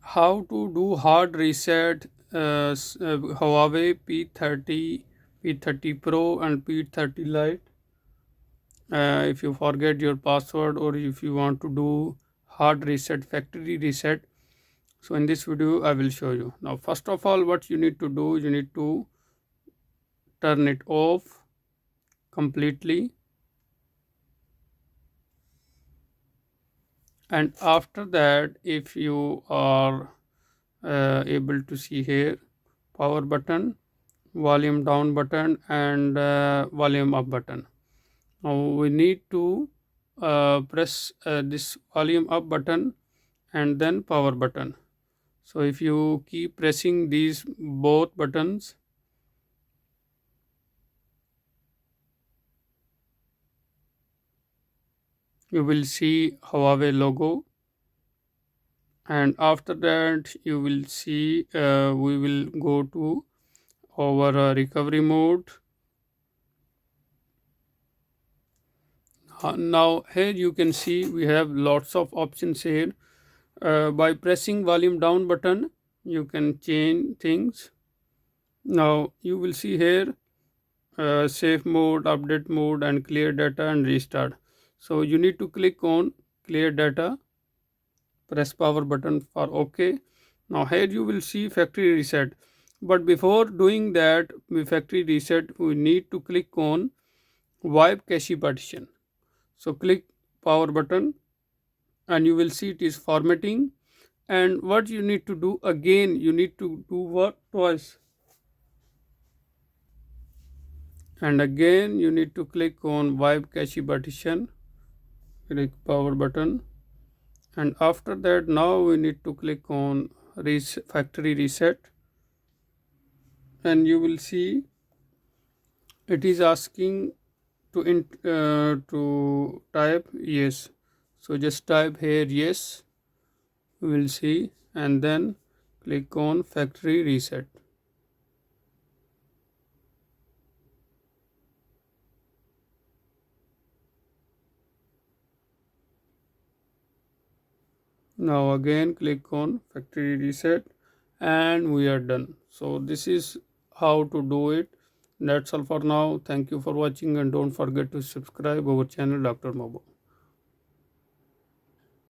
How to do hard reset Huawei P30 Pro and P30 Lite. If you forget your password or if you want to do hard reset, factory reset, so in this video I will show you. Now first of all, what you need to do, you need to turn it off completely, and after that, if you are able to see here, power button, volume down button, and volume up button. Now we need to press this volume up button and then power button. So if you keep pressing these both buttons, you will see Huawei logo, and after that you will see we will go to our recovery mode. Now here you can see we have lots of options here. By pressing volume down button you can change things. Now you will see here safe mode, update mode, and clear data and restart. So you need to click on clear data, press power button for OK. Now here you will see factory reset, but before doing that factory reset we need to click on wipe cache partition. So click power button and you will see it is formatting. And what you need to do again, you need to do what twice, and again you need to click on wipe cache partition, click power button, and after that now we need to click on factory reset, and you will see it is asking to type yes. So just type here yes, we will see, and then click on factory reset. Now again click on factory reset and we are done. So this is how to do it. That's all for now. Thank you for watching and don't forget to subscribe our channel Dr. Mobo.